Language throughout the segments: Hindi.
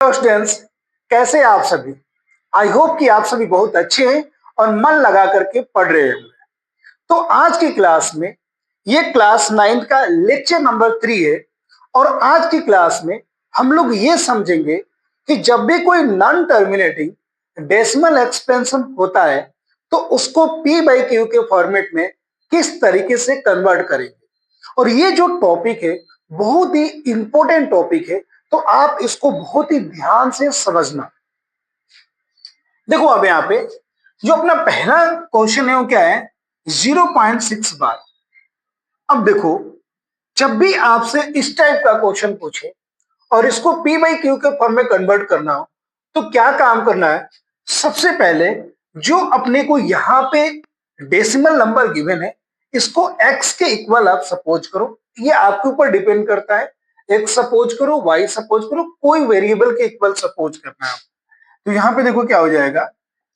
स्टूडेंट्स, कैसे हैं आप सभी। आई होप कि आप सभी बहुत अच्छे हैं और मन लगा करके पढ़ रहे हैं। तो आज की क्लास में ये क्लास 9 का लेक्चर नंबर 3 है और आज की क्लास में हम लोग ये समझेंगे कि जब भी कोई नॉन टर्मिनेटिंग डेसिमल एक्सपेंशन होता है तो उसको पी बाई क्यू के फॉर्मेट में किस तरीके से कन्वर्ट करेंगे। और ये जो टॉपिक है बहुत ही इंपॉर्टेंट टॉपिक है, तो आप इसको बहुत ही ध्यान से समझना। देखो अब यहाँ पे जो अपना पहला क्वेश्चन है वो क्या है, 0.6 बार। अब देखो, जब भी आपसे इस टाइप का क्वेश्चन पूछे और इसको पी बाई क्यू के फॉर्म में कन्वर्ट करना हो तो क्या काम करना है। सबसे पहले जो अपने को यहाँ पे डेसिमल नंबर गिवन है इसको x के इक्वल आप सपोज करो। ये आपके ऊपर डिपेंड करता है, x सपोज करो, y सपोज करो, कोई वेरिएबल के इक्वल सपोज करना है। तो यहाँ पे देखो क्या हो जाएगा,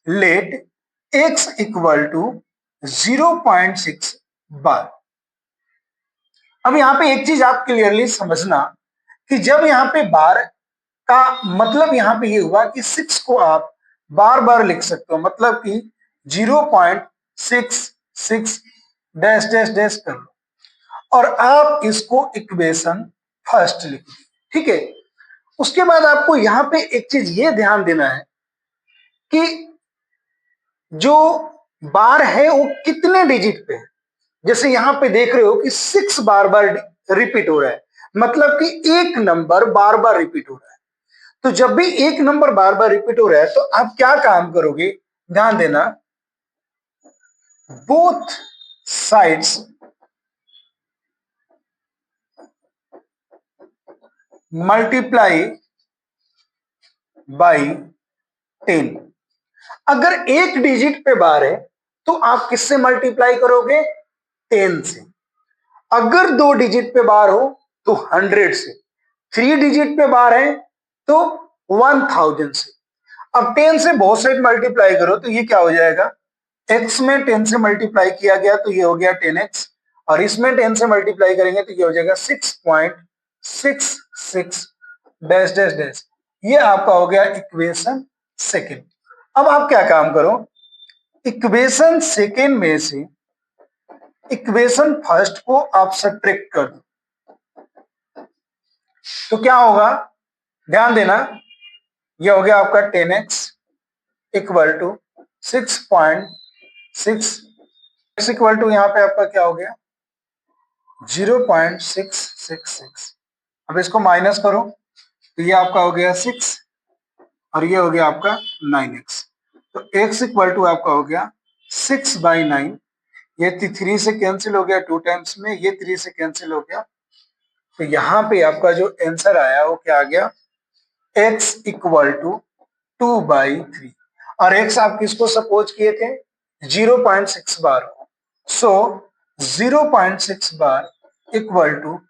लेट x इक्वल टू 0.6 बार। अब यहाँ पे एक चीज आप क्लियरली समझना कि जब यहाँ पे बार का मतलब यहाँ पे ये हुआ कि 6 को आप बार बार लिख सकते हो, मतलब कि 0.66 डैश डैश डैश कर लो और आप इसको इक्वेशन फर्स्ट लिख दो। ठीक है, उसके बाद आपको यहाँ पे एक चीज ये ध्यान देना है कि जो बार है वो कितने डिजिट पे है। जैसे यहाँ पे देख रहे हो कि 6 बार बार रिपीट हो रहा है, मतलब कि एक नंबर बार बार रिपीट हो रहा है। तो जब भी एक नंबर बार बार रिपीट हो रहा है तो आप क्या काम करोगे, ध्यान देना, बोथ साइड्स मल्टीप्लाई बाई 10। अगर एक डिजिट पे बार है तो आप किससे मल्टीप्लाई करोगे, 10 से। अगर 2 डिजिट पे बार हो तो 100 से, 3 डिजिट पे बार है तो 1000 से। अब 10 से बहुत साइड मल्टीप्लाई करो तो ये क्या हो जाएगा, x में 10 से मल्टीप्लाई किया गया तो ये हो गया 10x और इसमें 10 से मल्टीप्लाई करेंगे तो ये हो जाएगा 6.66 डैश डैश डैश। ये आपका हो गया इक्वेशन सेकेंड। अब आप क्या काम करो, इक्वेशन सेकेंड में से इक्वेशन फर्स्ट को आप सब्ट्रैक्ट कर दो तो क्या होगा, ध्यान देना, ये हो गया आपका 10x equal to 6.6, x equal to यहाँ पे आपका क्या हो गया 0.666। अब इसको माइनस करो तो ये आपका हो गया 6 और ये हो गया आपका 9x। तो x इक्वल टू आपका हो गया 6/9। ये 3 से कैंसिल हो गया 2 टाइम्स में, ये 3 से कैंसिल हो गया। तो यहाँ पे आपका जो आंसर आया वो क्या आ गया, x इक्वल टू 2/3। और x आप किसको सपोज किए थे, 0.6 बार को। सो 0.6 बार इक्वल टू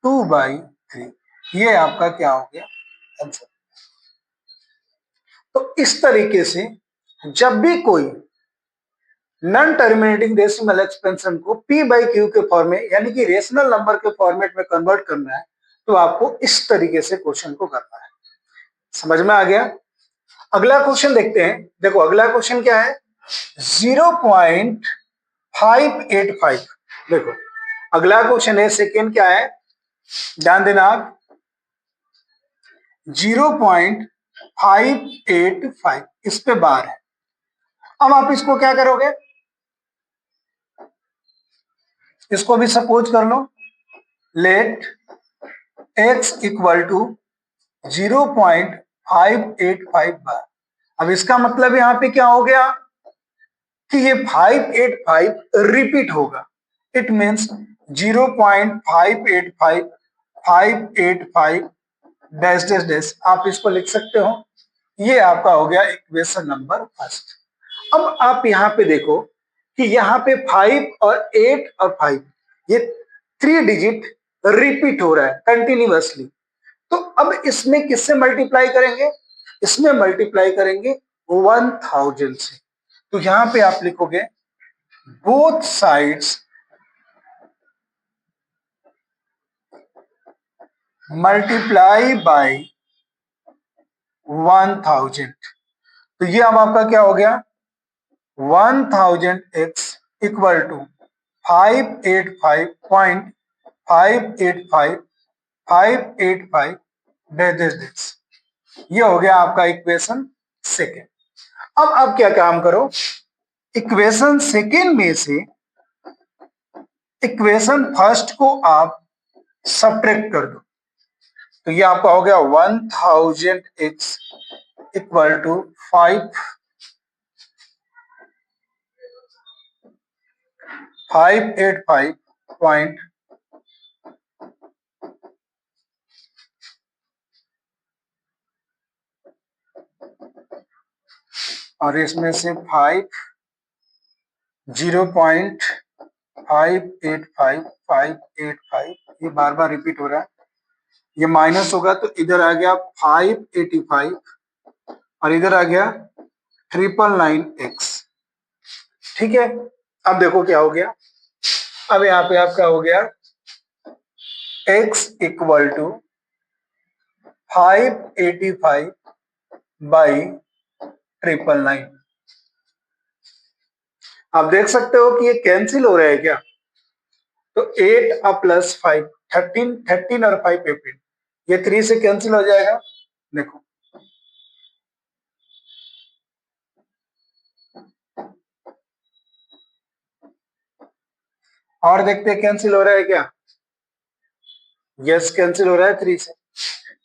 2/3, ये आपका क्या हो गया आंसर। तो इस तरीके से जब भी कोई नॉन टर्मिनेटिंग डेसिमल एक्सपेंशन को पी बाई क्यू के फॉर्म में यानी कि रेशनल नंबर के फॉर्मेट में कन्वर्ट करना है तो आपको इस तरीके से क्वेश्चन को करना है। समझ में आ गया। अगला क्वेश्चन देखते हैं। देखो अगला क्वेश्चन क्या है, 0.585। देखो अगला क्वेश्चन है, सेकेंड क्या है, ध्यान देना आप, 0.585 इस पे बार है। अब आप इसको क्या करोगे, इसको भी सपोज कर लो, लेट x इक्वल टू 0.585 बार। अब इसका मतलब यहाँ पे क्या हो गया कि ये 585 रिपीट होगा। It means 0.585 585 dash dash dash, आप इसको लिख सकते हो। ये आपका हो गया इक्वेशन नंबर फर्स्ट। अब आप यहाँ पे देखो कि यहाँ पे 5 और 8 और 5 ये 3 डिजिट रिपीट हो रहा है कंटिन्यूअसली। तो अब इसमें किससे मल्टीप्लाई करेंगे, इसमें मल्टीप्लाई करेंगे 1000 से। तो यहां पे आप लिखोगे बोथ साइड्स मल्टीप्लाई बाय 1000। तो ये अब आपका क्या हो गया, 1000x इक्वल टू 585.585 डेज। ये हो गया आपका इक्वेशन सेकेंड। अब क्या काम करो, इक्वेशन सेकेंड में से इक्वेशन फर्स्ट को आप सब्ट्रैक्ट कर दो। तो ये आपका हो गया 1000x इक्वल टू 585 और इसमें से 0.585 ये बार बार रिपीट हो रहा है, ये माइनस होगा तो इधर आ गया 585 और इधर आ गया 999x। ठीक है, अब देखो क्या हो गया, अब यहाँ पे आपका हो गया x इक्वल टू 585 बाई 999। आप देख सकते हो कि ये कैंसिल हो रहा है क्या, तो 8 और प्लस 5 13 और 5 15, ये 3 से कैंसिल हो जाएगा। देखो और देखते हैं कैंसिल हो रहा है क्या, यस कैंसिल हो रहा है 3 से।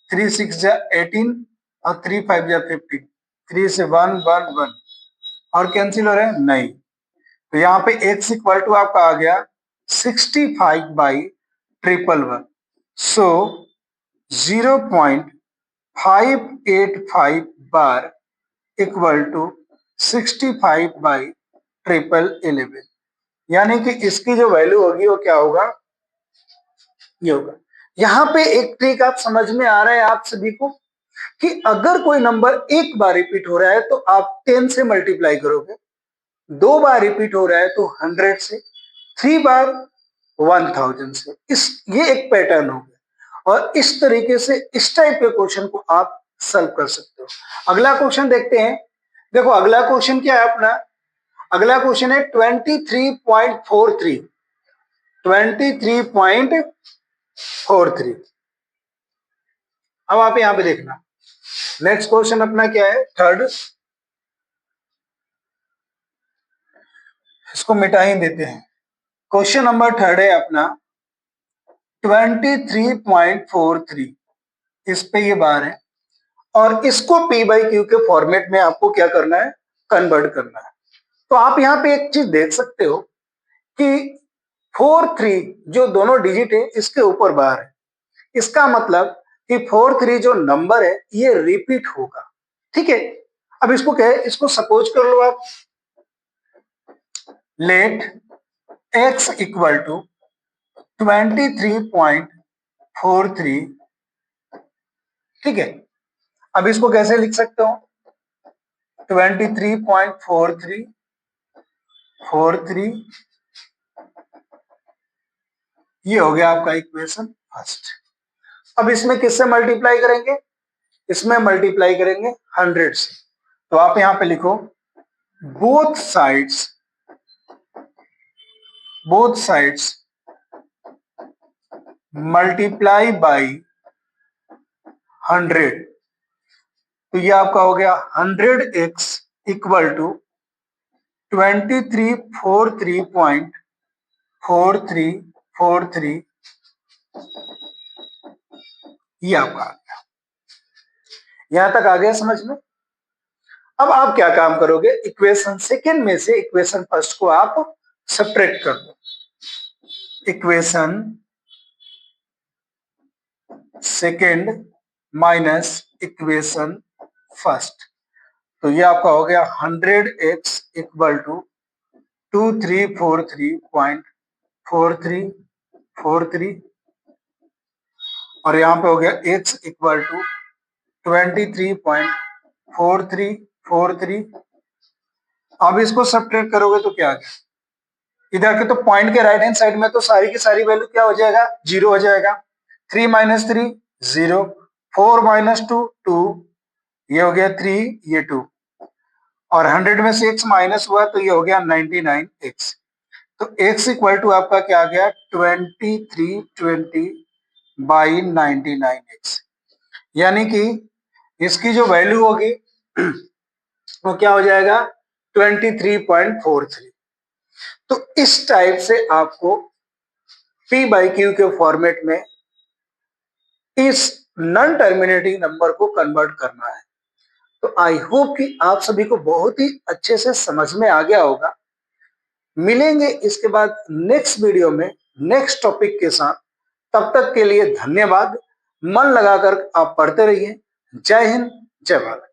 3 6 जा 18 और 3 5 जा 15, 3 से 1 1 1 और कैंसिल हो रहा है नहीं। तो यहाँ पे x इक्वल टू आपका आ गया 65 by 111, so 0.585 bar equal to 65 by 1111, यानी कि इसकी जो वैल्यू होगी वो क्या होगा, ये होगा। यहाँ पे एक ट्रिक आप समझ में आ रहा है आप सभी को, कि अगर कोई नंबर एक बार रिपीट हो रहा है तो आप 10 से मल्टीप्लाई करोगे, 2 बार रिपीट हो रहा है तो 100 से, 3 बार 1000 से। इस ये एक पैटर्न हो गया और इस तरीके से इस टाइप के क्वेश्चन को आप सॉल्व कर सकते हो। अगला क्वेश्चन देखते हैं। देखो अगला क्वेश्चन क्या है अपना, अगला क्वेश्चन है 23.43, 23.43। अब आप यहां पे देखना, नेक्स्ट क्वेश्चन अपना क्या है, थर्ड, इसको मिटा ही देते हैं। क्वेश्चन नंबर थर्ड है अपना 23.43, इस पे ये बार है और इसको p बाई क्यू के फॉर्मेट में आपको क्या करना है, कन्वर्ट करना है। तो आप यहाँ पे एक चीज देख सकते हो कि 43 जो दोनों डिजिट है इसके ऊपर बार है, इसका मतलब कि 43 जो नंबर है ये रिपीट होगा। ठीक है, अब इसको क्या है, इसको सपोज कर लो आप, लेट x इक्वल टू 23.43। ठीक है, अब इसको कैसे लिख सकते हो, 23.43 ये हो गया आपका इक्वेशन फर्स्ट। अब इसमें किससे मल्टीप्लाई करेंगे, इसमें मल्टीप्लाई करेंगे 100 से। तो आप यहां पे लिखो बोथ साइड्स मल्टीप्लाई बाई 100। तो ये आपका हो गया 100x इक्वल टू 2343.4343, ये आपका आ गया। यहां तक आ गया समझ में। अब आप क्या काम करोगे, इक्वेशन सेकेंड में से इक्वेशन फर्स्ट को आप सब्ट्रैक्ट कर दो। Equation second minus equation first, तो ये आपका हो गया 100x इक्वल टू 2343.4343 और यहाँ पे हो गया x इक्वल टू 23.4343। अब इसको सब्ट्रैक्ट करोगे तो क्या आ गया, इधर के तो पॉइंट के राइट हैंड साइड में तो सारी की सारी वैल्यू क्या हो जाएगा, 0 हो जाएगा। 3 माइनस 3 0, 4 माइनस 2 2, ये हो गया 3, ये 2, और 100 में से x माइनस हुआ तो ये हो गया 99x। तो x इक्वल टू आपका क्या आ गया, 2320 बाई 99x, यानी कि इसकी जो वैल्यू होगी वो क्या हो जाएगा, 23.43। तो इस टाइप से आपको p बाई क्यू के फॉर्मेट में इस नॉन टर्मिनेटिंग नंबर को कन्वर्ट करना है। तो आई होप कि आप सभी को बहुत ही अच्छे से समझ में आ गया होगा। मिलेंगे इसके बाद नेक्स्ट वीडियो में नेक्स्ट टॉपिक के साथ। तब तक के लिए धन्यवाद। मन लगाकर आप पढ़ते रहिए। जय हिंद, जय भारत।